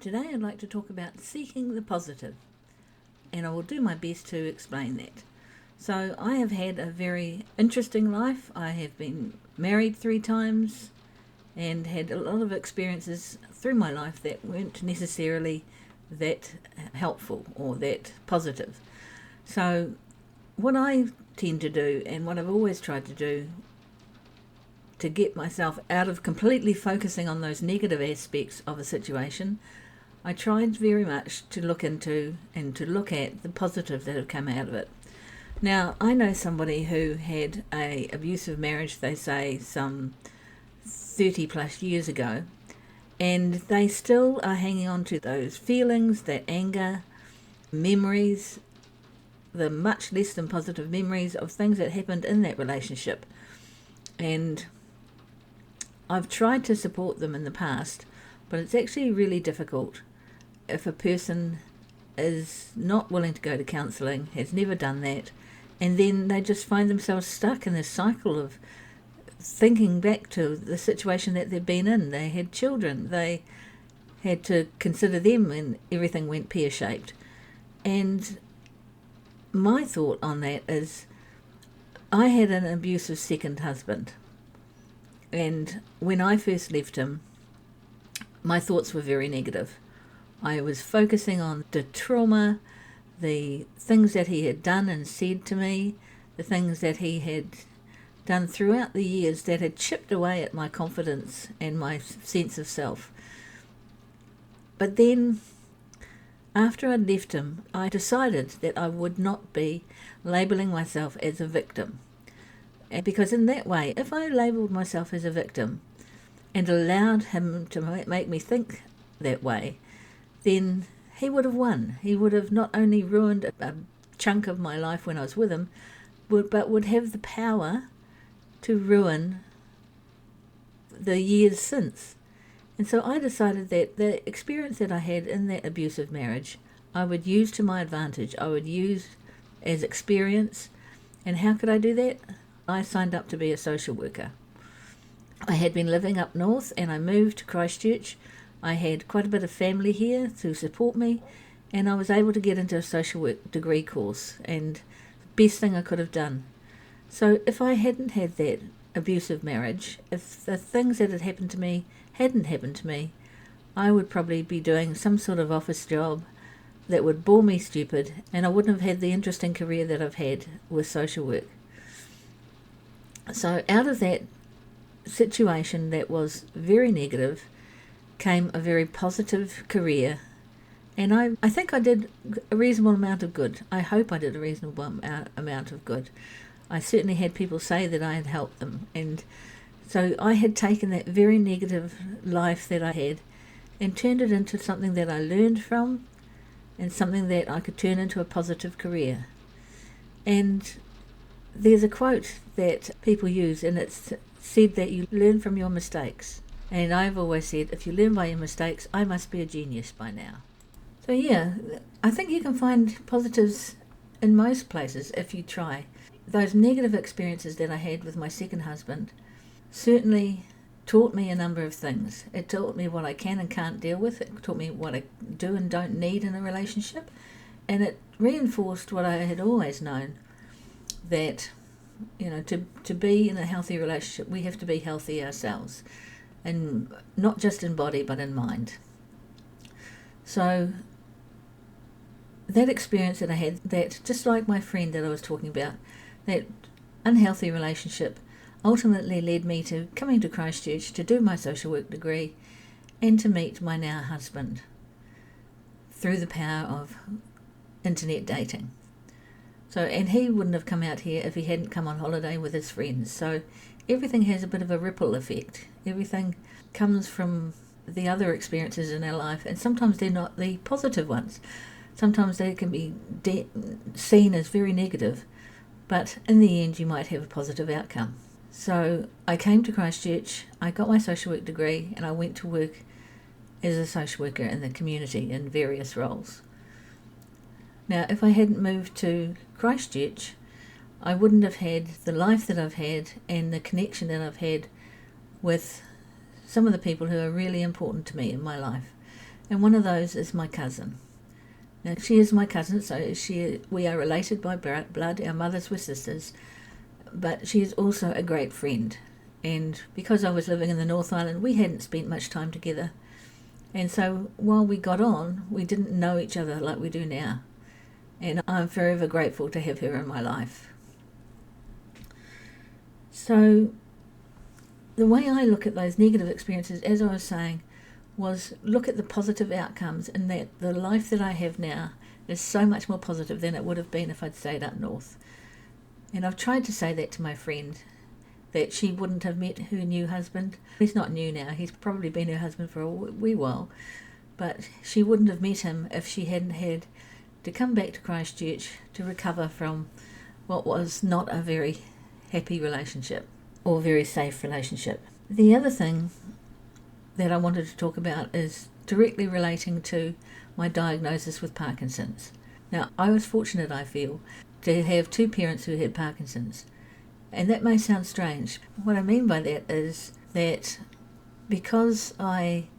Today I'd like to talk about seeking the positive, and I will do my best to explain that. So, I have had a very interesting life. I have been married 3 times and had a lot of experiences through my life that weren't necessarily that helpful or that positive. So, what I tend to do, and what I've always tried to do to get myself out of completely focusing on those negative aspects of a situation, I tried very much to look into and to look at the positive that have come out of it. Now, I know somebody who had a abusive marriage, they say some 30 plus years ago, and they still are hanging on to those feelings, that anger, memories, the much less than positive memories of things that happened in that relationship. And I've tried to support them in the past, but it's actually really difficult if a person is not willing to go to counselling, has never done that, and then they just find themselves stuck in this cycle of thinking back to the situation that they've been in. They had children, they had to consider them when everything went pear-shaped. And my thought on that is, I had an abusive second husband, and when I first left him, my thoughts were very negative. I was focusing on the trauma, the things that he had done and said to me, the things that he had done throughout the years that had chipped away at my confidence and my sense of self. But then, after I'd left him, I decided that I would not be labelling myself as a victim. Because in that way, if I labelled myself as a victim and allowed him to make me think that way, then he would have won. He would have not only ruined a chunk of my life when I was with him, but would have the power to ruin the years since. And so I decided that the experience that I had in that abusive marriage, I would use to my advantage. I would use as experience. And how could I do that? I signed up to be a social worker. I had been living up north and I moved to Christchurch. I had quite a bit of family here to support me, and I was able to get into a social work degree course, and the best thing I could have done. So if I hadn't had that abusive marriage, if the things that had happened to me hadn't happened to me, I would probably be doing some sort of office job that would bore me stupid, and I wouldn't have had the interesting career that I've had with social work. So out of that situation that was very negative came a very positive career, and I think I did a reasonable amount of good. I hope I did a reasonable amount of good. I certainly had people say that I had helped them, and so I had taken that very negative life that I had and turned it into something that I learned from and something that I could turn into a positive career. And there's a quote that people use, and it's said that you learn from your mistakes. And I've always said, if you learn by your mistakes, I must be a genius by now. So yeah, I think you can find positives in most places if you try. Those negative experiences that I had with my second husband certainly taught me a number of things. It taught me what I can and can't deal with. It taught me what I do and don't need in a relationship. And it reinforced what I had always known, that, to be in a healthy relationship, we have to be healthy ourselves. And not just in body, but in mind. So that experience that I had, that just like my friend that I was talking about, that unhealthy relationship ultimately led me to coming to Christchurch to do my social work degree and to meet my now husband through the power of internet dating. So, and he wouldn't have come out here if he hadn't come on holiday with his friends. So everything has a bit of a ripple effect. Everything comes from the other experiences in our life, and sometimes they're not the positive ones. Sometimes they can be seen as very negative, but in the end you might have a positive outcome. So I came to Christchurch, I got my social work degree, and I went to work as a social worker in the community in various roles. Now, if I hadn't moved to Christchurch, I wouldn't have had the life that I've had and the connection that I've had with some of the people who are really important to me in my life. and one of those is my cousin. Now, she is my cousin, so we are related by blood. Our mothers were sisters, but she is also a great friend. And because I was living in the North Island, we hadn't spent much time together. And so while we got on, we didn't know each other like we do now. And I'm forever grateful to have her in my life. So the way I look at those negative experiences, as I was saying, was look at the positive outcomes, and that the life that I have now is so much more positive than it would have been if I'd stayed up north. And I've tried to say that to my friend, that she wouldn't have met her new husband. He's not new now, he's probably been her husband for a wee while, but she wouldn't have met him if she hadn't had to come back to Christchurch to recover from what was not a very happy relationship or very safe relationship. The other thing that I wanted to talk about is directly relating to my diagnosis with Parkinson's. Now, I was fortunate, I feel, to have two parents who had Parkinson's. And that may sound strange. What I mean by that is that because I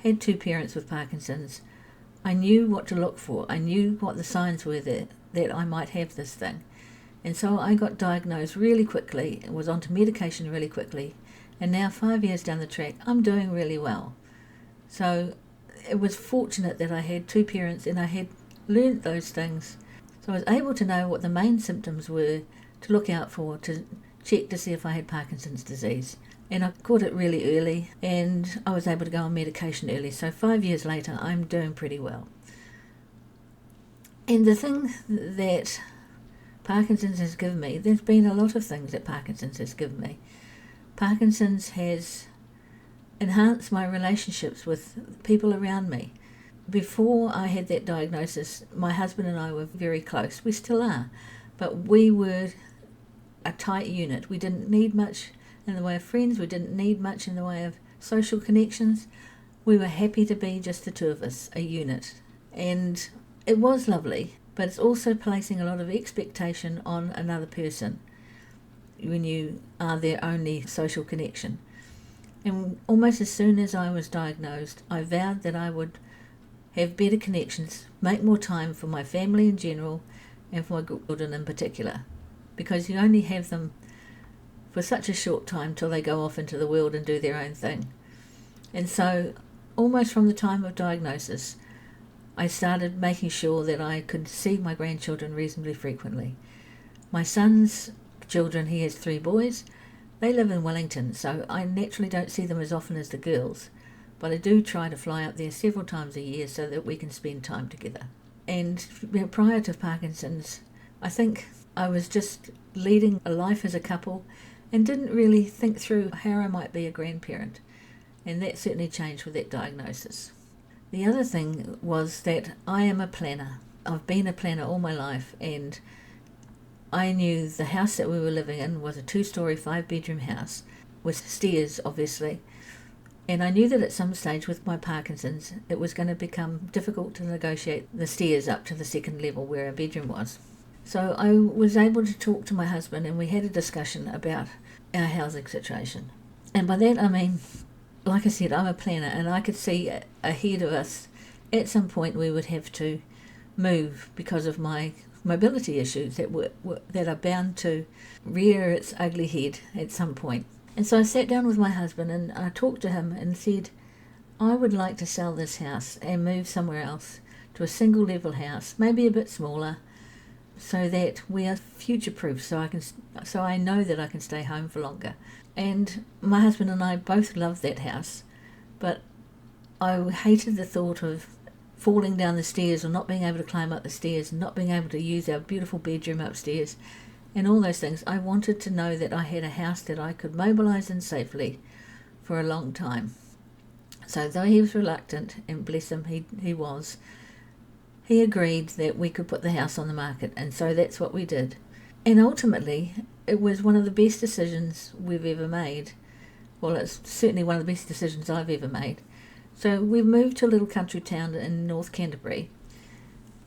had two parents with Parkinson's, I knew what to look for. I knew what the signs were that I might have this thing. And so I got diagnosed really quickly and was onto medication really quickly. And now 5 years down the track, I'm doing really well. So it was fortunate that I had two parents and I had learnt those things. So I was able to know what the main symptoms were to look out for, to check to see if I had Parkinson's disease. And I caught it really early and I was able to go on medication early. So 5 years later, I'm doing pretty well. And the thing that Parkinson's has given me, there's been a lot of things that Parkinson's has given me. Parkinson's has enhanced my relationships with people around me. Before I had that diagnosis, my husband and I were very close. We still are, but we were a tight unit. We didn't need much in the way of friends. We didn't need much in the way of social connections. We were happy to be just the two of us, a unit. And it was lovely, but it's also placing a lot of expectation on another person when you are their only social connection. And almost as soon as I was diagnosed, I vowed that I would have better connections, make more time for my family in general and for my children in particular, because you only have them for such a short time till they go off into the world and do their own thing. And so almost from the time of diagnosis, I started making sure that I could see my grandchildren reasonably frequently. My son's children, he has 3 boys, they live in Wellington, so I naturally don't see them as often as the girls, but I do try to fly up there several times a year so that we can spend time together. And prior to Parkinson's, I think I was just leading a life as a couple and didn't really think through how I might be a grandparent, and that certainly changed with that diagnosis. The other thing was that I am a planner. I've been a planner all my life, and I knew the house that we were living in was a 2-story, 5-bedroom house with stairs, obviously. And I knew that at some stage with my Parkinson's, it was going to become difficult to negotiate the stairs up to the 2nd level where our bedroom was. So I was able to talk to my husband and we had a discussion about our housing situation. And by that I mean, like I said, I'm a planner and I could see ahead of us at some point we would have to move because of my mobility issues that are bound to rear its ugly head at some point. And so I sat down with my husband and I talked to him and said, I would like to sell this house and move somewhere else to a single level house, maybe a bit smaller, so that we are future proof, so I know that I can stay home for longer. And my husband and I both loved that house, but I hated the thought of falling down the stairs or not being able to climb up the stairs and not being able to use our beautiful bedroom upstairs and all those things. I wanted to know that I had a house that I could mobilise in safely for a long time. So though he was reluctant, and bless him, he was, he agreed that we could put the house on the market, and so that's what we did. And ultimately, it was one of the best decisions we've ever made. Well, it's certainly one of the best decisions I've ever made. So we moved to a little country town in North Canterbury,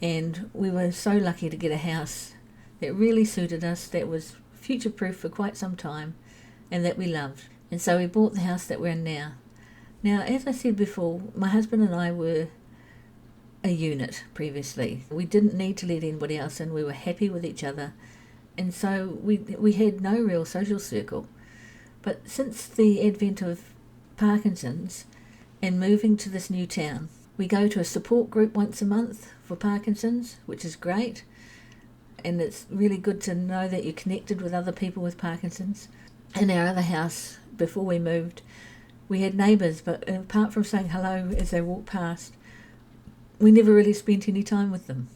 and we were so lucky to get a house that really suited us, that was future-proof for quite some time, and that we loved. And so we bought the house that we're in now. Now, as I said before, my husband and I were a unit previously. We didn't need to let anybody else in. We were happy with each other. And so we had no real social circle. But since the advent of Parkinson's and moving to this new town, we go to a support group once a month for Parkinson's, which is great. And it's really good to know that you're connected with other people with Parkinson's. In our other house, before we moved, we had neighbours, but apart from saying hello as they walked past, we never really spent any time with them.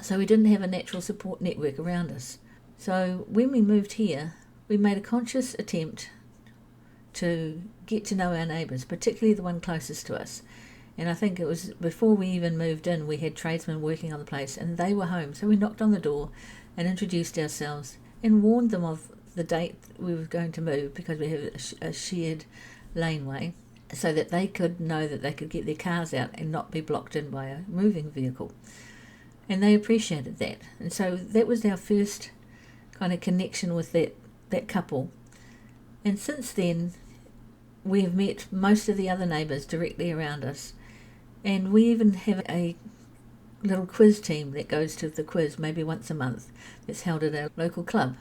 So we didn't have a natural support network around us. So when we moved here, we made a conscious attempt to get to know our neighbours, particularly the one closest to us. And I think it was before we even moved in, we had tradesmen working on the place and they were home. So we knocked on the door and introduced ourselves and warned them of the date we were going to move, because we have a shared laneway, so that they could know that they could get their cars out and not be blocked in by a moving vehicle. And they appreciated that. And so that was our first kind of connection with that couple. And since then, we have met most of the other neighbours directly around us. And we even have a little quiz team that goes to the quiz maybe once a month, that's held at our local club.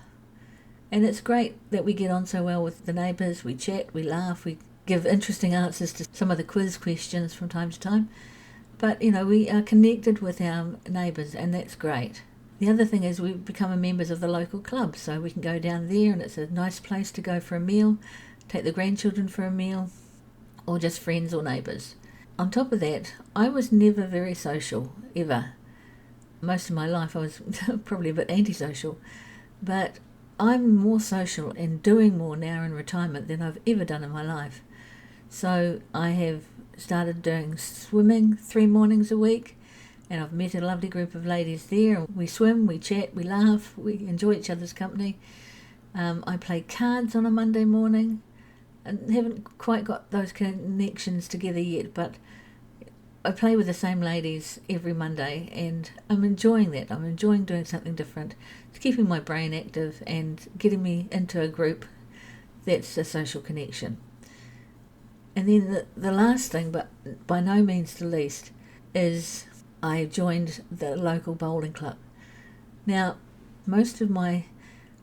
And it's great that we get on so well with the neighbours. We chat, we laugh, we give interesting answers to some of the quiz questions from time to time. But, we are connected with our neighbours, and that's great. The other thing is we've become members of the local club, so we can go down there and it's a nice place to go for a meal, take the grandchildren for a meal, or just friends or neighbours. On top of that, I was never very social, ever. Most of my life I was probably a bit antisocial, but I'm more social and doing more now in retirement than I've ever done in my life. So I have started doing swimming 3 mornings a week, and I've met a lovely group of ladies there. We swim, we chat, we laugh, we enjoy each other's company. I play cards on a Monday morning, and haven't quite got those connections together yet, but I play with the same ladies every Monday, and I'm enjoying that. I'm enjoying doing something different. It's keeping my brain active and getting me into a group that's a social connection. And then the last thing, but by no means the least, is I joined the local bowling club. Now, most of my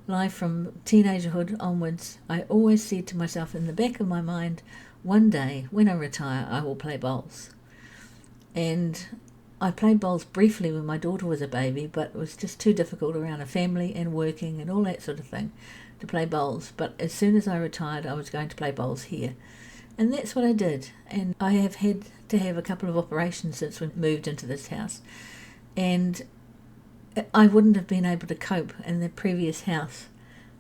life from teenagerhood onwards, I always said to myself in the back of my mind, one day when I retire, I will play bowls. And I played bowls briefly when my daughter was a baby, but it was just too difficult around a family and working and all that sort of thing to play bowls. But as soon as I retired, I was going to play bowls here. And that's what I did. And I have had to have a couple of operations since we moved into this house. And I wouldn't have been able to cope in the previous house.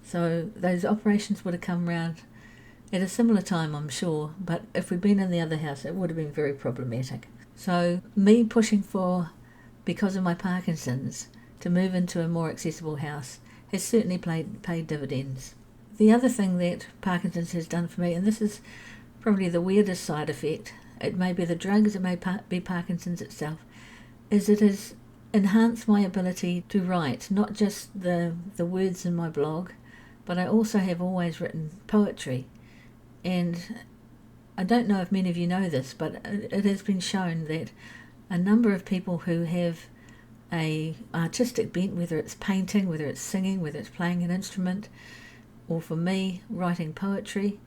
So those operations would have come round at a similar time, I'm sure. But if we'd been in the other house, it would have been very problematic. So me pushing for, because of my Parkinson's, to move into a more accessible house has certainly paid dividends. The other thing that Parkinson's has done for me, and this is probably the weirdest side effect, it may be the drugs, it may be Parkinson's itself, is it has enhanced my ability to write, not just the words in my blog, but I also have always written poetry. And I don't know if many of you know this, but it has been shown that a number of people who have a artistic bent, whether it's painting, whether it's singing, whether it's playing an instrument, or for me, writing poetry,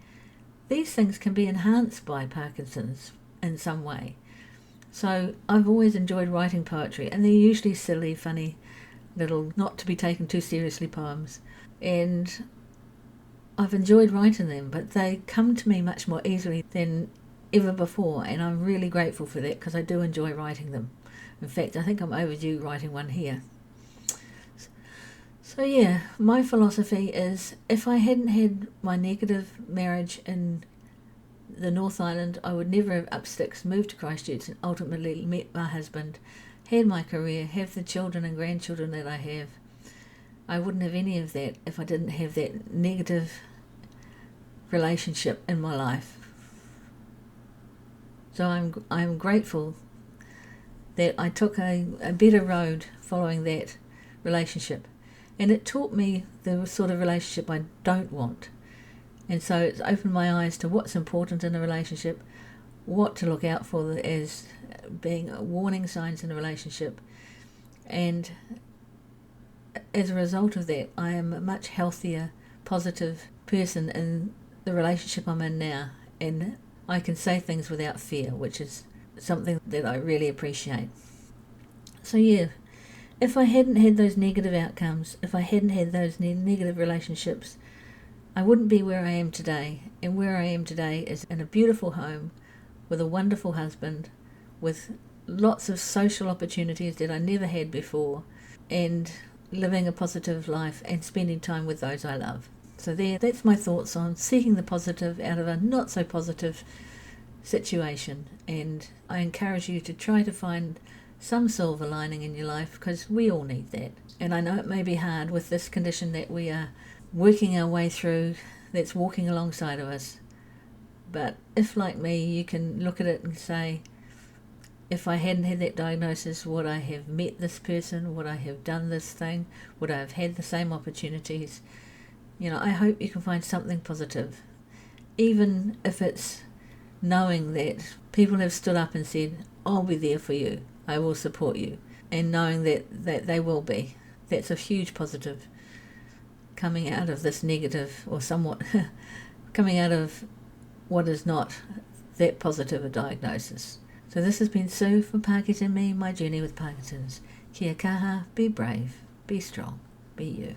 these things can be enhanced by Parkinson's in some way. So I've always enjoyed writing poetry, and they're usually silly, funny, little, not to be taken too seriously poems. And I've enjoyed writing them, but they come to me much more easily than ever before, and I'm really grateful for that because I do enjoy writing them. In fact, I think I'm overdue writing one here. So yeah, my philosophy is if I hadn't had my negative marriage in the North Island, I would never have up sticks, moved to Christchurch and ultimately met my husband, had my career, have the children and grandchildren that I have. I wouldn't have any of that if I didn't have that negative relationship in my life. So I'm grateful that I took a better road following that relationship. And it taught me the sort of relationship I don't want. And so it's opened my eyes to what's important in a relationship, what to look out for as being warning signs in a relationship. And as a result of that, I am a much healthier, positive person in the relationship I'm in now. And I can say things without fear, which is something that I really appreciate. So yeah, if I hadn't had those negative outcomes, if I hadn't had those negative relationships, I wouldn't be where I am today. And where I am today is in a beautiful home with a wonderful husband, with lots of social opportunities that I never had before, and living a positive life and spending time with those I love. So that's my thoughts on seeking the positive out of a not so positive situation. And I encourage you to try to find some silver lining in your life, because we all need that. And I know it may be hard with this condition that we are working our way through, that's walking alongside of us. But if, like me, you can look at it and say, if I hadn't had that diagnosis, would I have met this person? Would I have done this thing? Would I have had the same opportunities? I hope you can find something positive, even if it's knowing that people have stood up and said, I'll be there for you, I will support you, and knowing that they will be. That's a huge positive coming out of this negative, or somewhat coming out of what is not that positive a diagnosis. So this has been Sue from Parkinson Me, my journey with Parkinson's. Kia kaha, be brave, be strong, be you.